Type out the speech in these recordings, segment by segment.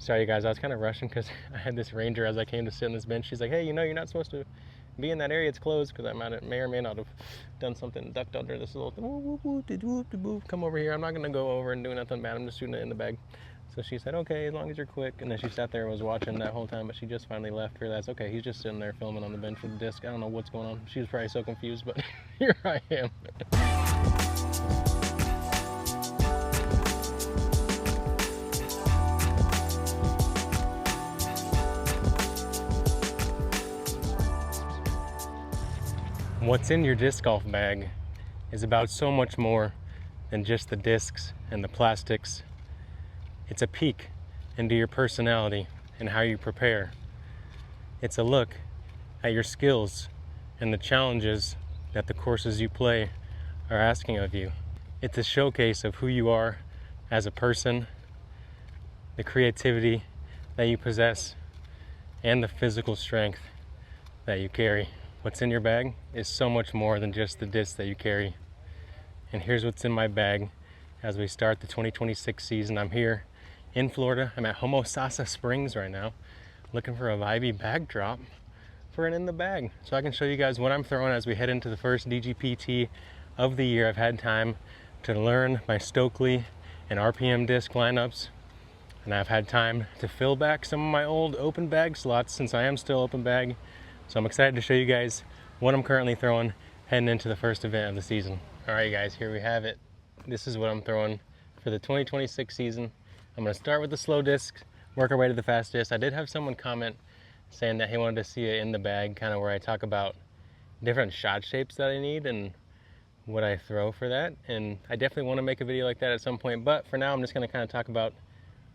Sorry you guys, I was kind of rushing because I had this ranger as I came to sit on this bench. She's like, hey, you know you're not supposed to be in that area, it's closed, because I may or may not have done something, ducked under this little thing. Come over here, I'm not going to go over and do nothing bad, I'm just shooting it in the bag. So she said, okay, as long as you're quick. And then she sat there and was watching that whole time, but she just finally left, realized, okay, he's just sitting there filming on the bench with the disc. I don't know what's going on. She was probably so confused, but here I am. What's in your disc golf bag is about so much more than just the discs and the plastics. It's a peek into your personality and how you prepare. It's a look at your skills and the challenges that the courses you play are asking of you. It's a showcase of who you are as a person, the creativity that you possess, and the physical strength that you carry. What's in your bag is so much more than just the discs that you carry. And here's what's in my bag as we start the 2026 season. I'm here in Florida. I'm at Homosassa Springs right now, looking for a vibey backdrop for an in the bag. So I can show you guys what I'm throwing as we head into the first DGPT of the year. I've had time to learn my Stokely and RPM disc lineups, and I've had time to fill back some of my old open bag slots since I am still open bag. So I'm excited to show you guys what I'm currently throwing heading into the first event of the season. All right, guys, here we have it. This is what I'm throwing for the 2026 season. I'm gonna start with the slow disc, work our way to the fast disc. I did have someone comment saying that he wanted to see it in the bag, kind of where I talk about different shot shapes that I need and what I throw for that. And I definitely want to make a video like that at some point, but for now I'm just gonna kind of talk about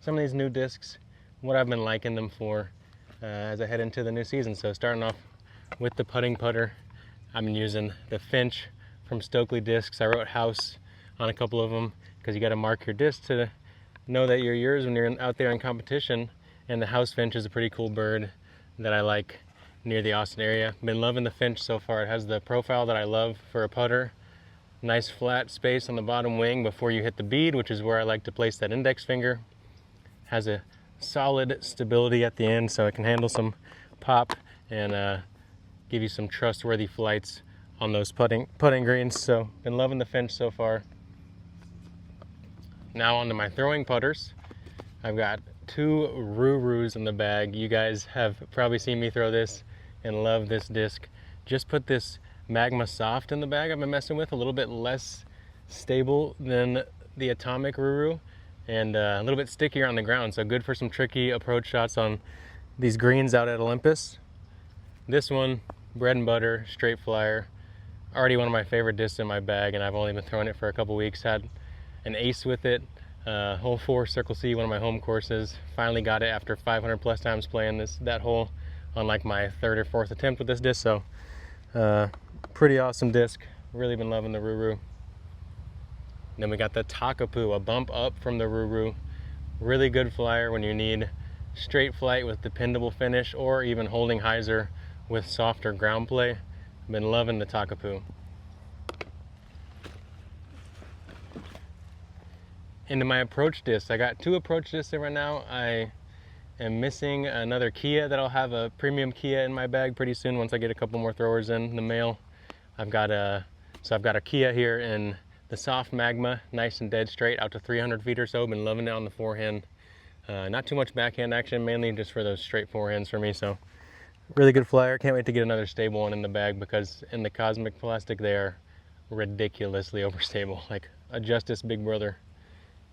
some of these new discs, what I've been liking them for as I head into the new season. So starting off with the putting putter, I've been using the Finch from Stokely Discs. I wrote house on a couple of them because you got to mark your disc to know that you're yours when you're out there in competition. And the house finch is a pretty cool bird that I like near the Austin area. Been loving the Finch so far. It has the profile that I love for a putter. Nice flat space on the bottom wing before you hit the bead, which is where I like to place that index finger. Has a solid stability at the end so it can handle some pop and give you some trustworthy flights on those putting greens. So been loving the Finch so far. Now onto my throwing putters. I've got two Rurus in the bag. You guys have probably seen me throw this and love this disc. Just put this Magma Soft in the bag I've been messing with, a little bit less stable than the Atomic Ruru and a little bit stickier on the ground, so good for some tricky approach shots on these greens out at Olympus. This one, bread and butter, straight flyer. Already one of my favorite discs in my bag, and I've only been throwing it for a couple weeks. Had an ace with it, hole 4, Circle C, one of my home courses. Finally got it after 500 plus times playing that hole on like my 3rd or 4th attempt with this disc. So pretty awesome disc. Really been loving the Ruru. Then we got the Takapoo, a bump up from the Ruru. Really good flyer when you need straight flight with dependable finish, or even holding hyzer with softer ground play. Been loving the Takapoo. Into my approach discs. I got 2 approach discs in right now. I am missing another Kia that I'll have a premium Kia in my bag pretty soon once I get a couple more throwers in the mail. I've got a Kia here in the soft Magma, nice and dead straight out to 300 feet or so. Been loving it on the forehand. Not too much backhand action, mainly just for those straight forehands for me. So really good flyer. Can't wait to get another stable one in the bag because in the Cosmic Plastic they are ridiculously overstable, like a Justice Big Brother.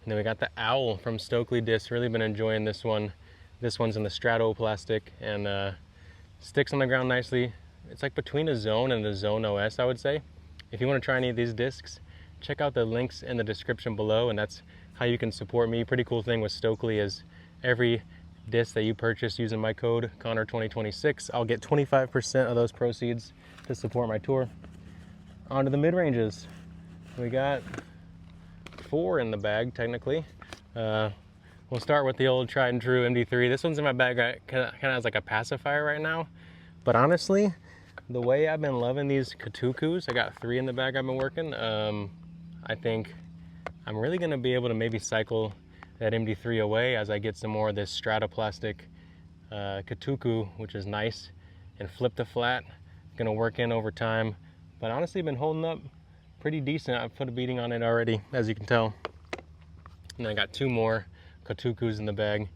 And then we got the Owl from Stokely Discs. Really been enjoying this one. This one's in the Strato Plastic and sticks on the ground nicely. It's like between a Zone and a Zone OS, I would say. If you want to try any of these discs, check out the links in the description below, and that's how you can support me. Pretty cool thing with Stokely is every disc that you purchase using my code Connor2026, I'll get 25% of those proceeds to support my tour. On to the mid-ranges. We got 4 in the bag technically. We'll start with the old tried and true MD3. This one's in my bag kind of as like a pacifier right now, but honestly the way I've been loving these Katukus, I got 3 in the bag I've been working. I think I'm really gonna be able to maybe cycle that MD3 away as I get some more of this Stratoplastic Katuku, which is nice, and flip to flat. Gonna work in over time, but honestly been holding up pretty decent. I've put a beating on it already, as you can tell. And then I got two more Katukus in the bag.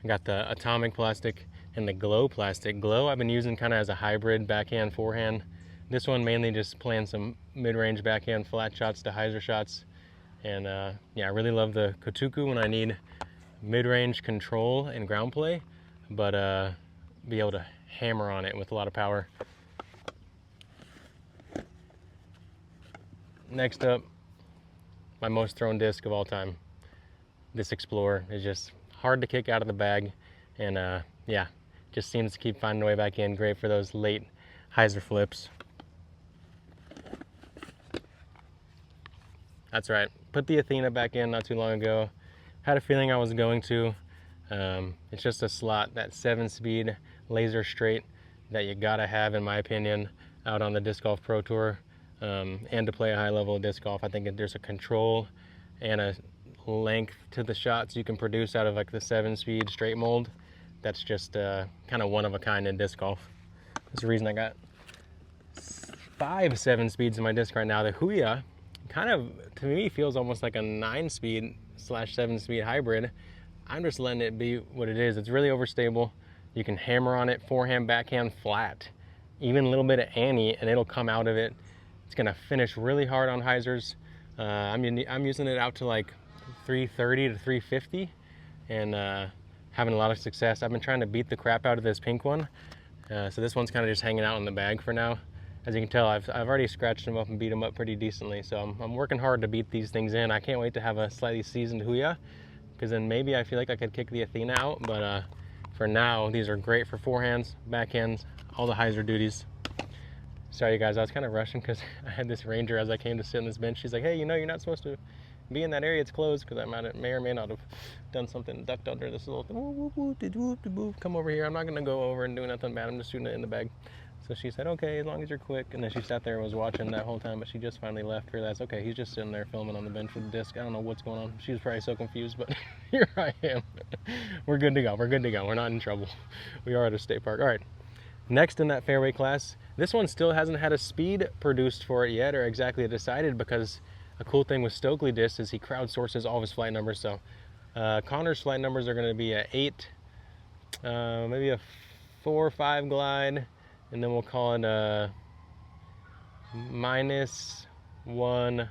I got the Atomic Plastic and the Glow Plastic. Glow I've been using kind of as a hybrid backhand, forehand. This one mainly just playing some mid-range backhand flat shots to hyzer shots. And yeah, I really love the Katuku when I need mid-range control and ground play, but be able to hammer on it with a lot of power. Next up, my most thrown disc of all time. This Explorer is just hard to kick out of the bag, and yeah, just seems to keep finding a way back in. Great for those late hyzer flips. That's right, put the Athena back in not too long ago. Had a feeling I was going to. It's just a slot, that 7-speed laser straight that you gotta have, in my opinion, out on the Disc Golf Pro Tour. And to play a high level of disc golf, I think there's a control and a length to the shots you can produce out of like the 7-speed straight mold. That's just kind of one of a kind in disc golf. That's the reason I got 5 7-speeds in my disc right now. The Huya kind of, to me, feels almost like a 9-speed / 7-speed hybrid. I'm just letting it be what it is. It's really overstable. You can hammer on it forehand, backhand, flat, even a little bit of Annie, and it'll come out of it. It's gonna finish really hard on hyzers. I'm using it out to like 330 to 350 and having a lot of success. I've been trying to beat the crap out of this pink one. So this one's kind of just hanging out in the bag for now. As you can tell, I've already scratched them up and beat them up pretty decently. So I'm working hard to beat these things in. I can't wait to have a slightly seasoned Huya, because then maybe I feel like I could kick the Athena out. But for now, these are great for forehands, backhands, all the hyzer duties. Sorry guys, I was kind of rushing because I had this ranger as I came to sit on this bench. She's like, hey, you know, you're not supposed to be in that area, it's closed, because I may or may not have done something, ducked under this little thing. Come over here, I'm not gonna go over and do nothing bad, I'm just shooting it in the bag. So she said, okay, as long as you're quick. And then she sat there and was watching that whole time, but she just finally left, realized, okay, he's just sitting there filming on the bench with the disc. I don't know what's going on. She was probably so confused, but here I am. We're good to go, we're good to go. We're not in trouble. We are at a state park. All right, next in that fairway class, this one still hasn't had a speed produced for it yet, or exactly decided, because a cool thing with Stokely Discs is he crowdsources all of his flight numbers. So Connor's flight numbers are going to be a 8, maybe a 4 or 5 glide, and then we'll call it a -1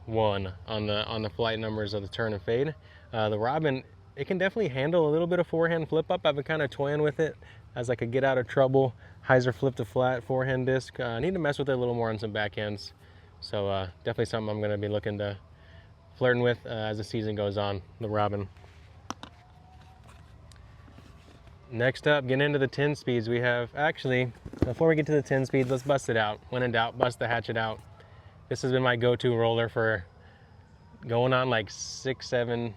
1 on the flight numbers of the turn and fade. The Robin, it can definitely handle a little bit of forehand flip up. I've been kind of toying with it as like a get out of trouble hyzer flip to flat forehand disc. I need to mess with it a little more on some backhands. So definitely something I'm going to be looking to flirting with as the season goes on, the Robin. Next up, getting into the 10 speeds, we have, actually, before we get to the 10 speeds, let's bust it out. When in doubt, bust the hatchet out. This has been my go-to roller for going on like 6-7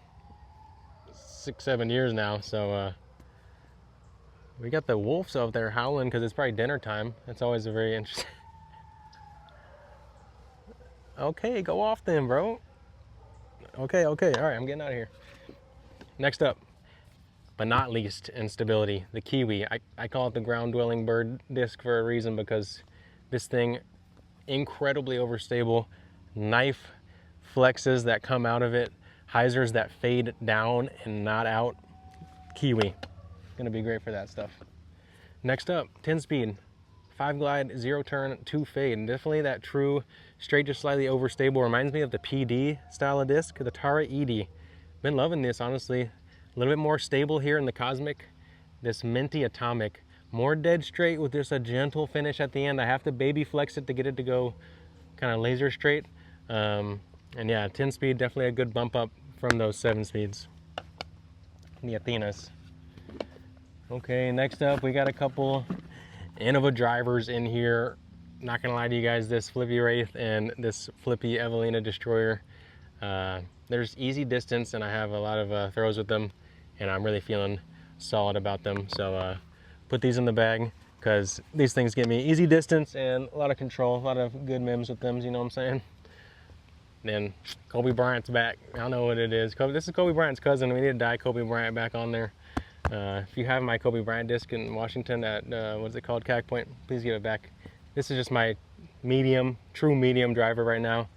years now. So we got the wolves out there howling because it's probably dinner time. It's always a very interesting. Okay, go off then, bro. Okay, all right, I'm getting out of here. Next up, but not least in stability, the Kiwi. I call it the ground-dwelling bird disc for a reason, because this thing, incredibly overstable, knife flexes that come out of it, hyzers that fade down and not out. Kiwi, gonna be great for that stuff. Next up, 10 speed, 5 glide, 0 turn, 2 fade. And definitely that true straight, just slightly overstable. Reminds me of the PD style of disc, the Tara Edie. Been loving this, honestly. A little bit more stable here in the Cosmic. This Minty Atomic, more dead straight with just a gentle finish at the end. I have to baby flex it to get it to go kind of laser straight. And yeah, 10 speed, definitely a good bump up from those 7 speeds. The Athenas. Okay, next up, we got a couple Innova drivers in here. Not gonna lie to you guys, this Flippy Wraith and this Flippy Evelina Destroyer, there's easy distance, and I have a lot of throws with them, and I'm really feeling solid about them. So put these in the bag, because these things give me easy distance and a lot of control, a lot of good mims with them, you know what I'm saying? Then Kobe Bryant's back. I don't know what it is. This is Kobe Bryant's cousin. We need to dye Kobe Bryant back on there. If you have my Kobe Bryant disc in Washington at, what's it called, CAC Point, please give it back. This is just my medium, true medium driver right now.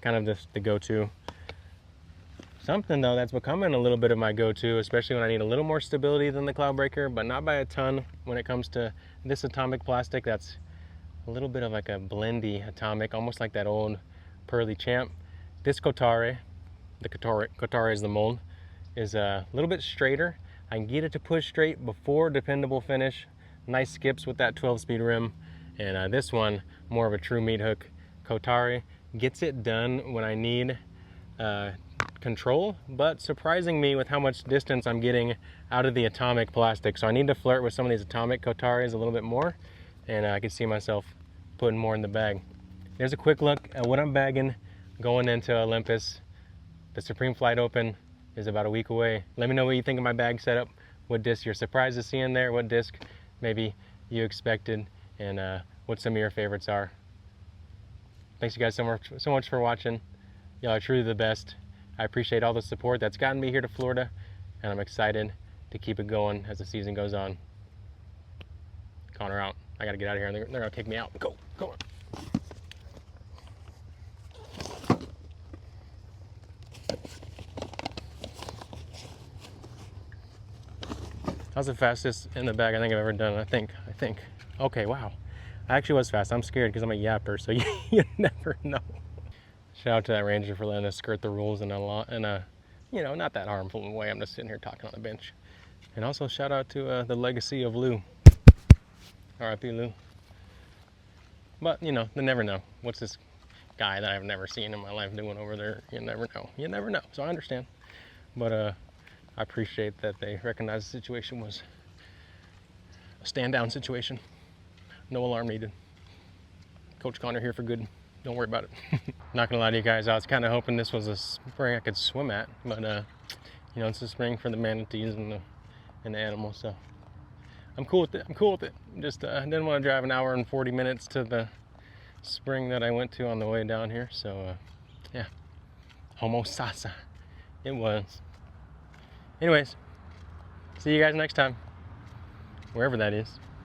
Kind of just the go-to. Something though that's becoming a little bit of my go-to, especially when I need a little more stability than the Cloudbreaker, but not by a ton when it comes to this atomic plastic that's a little bit of like a blendy atomic, almost like that old Pearly Champ. This Kotare, the Kotare is the mold, is a little bit straighter. I can get it to push straight before dependable finish. Nice skips with that 12-speed rim. And this one, more of a true meat hook. Kotare gets it done when I need control, but surprising me with how much distance I'm getting out of the atomic plastic. So I need to flirt with some of these atomic Kotares a little bit more, and I can see myself putting more in the bag. There's a quick look at what I'm bagging going into Olympus. The Supreme Flight Open is about a week away. Let me know what you think of my bag setup, what disc you're surprised to see in there, what disc maybe you expected, and what some of your favorites are. Thanks you guys so much for watching. Y'all are truly the best. I appreciate all the support that's gotten me here to Florida, and I'm excited to keep it going as the season goes on. Connor out. I gotta get out of here. They're gonna kick me out. Go on. That was the fastest in the bag I think I've ever done. I think. Okay, wow. I actually was fast. I'm scared because I'm a yapper, so you never know. Shout out to that ranger for letting us skirt the rules in a you know, not that harmful way. I'm just sitting here talking on the bench. And also shout out to the legacy of Lou. R.I.P. Lou. But, you know, they never know. What's this guy that I've never seen in my life doing over there? You never know. You never know. So I understand. But I appreciate that they recognize the situation was a stand-down situation. No alarm needed. Coach Connor here for good. Don't worry about it. Not gonna lie to you guys, I was kind of hoping this was a spring I could swim at, but you know, it's a spring for the manatees and the animals, so I'm cool with it. Just didn't want to drive an hour and 40 minutes to the spring that I went to on the way down here, so yeah, homo sasa, it was. Anyways, see you guys next time, wherever that is.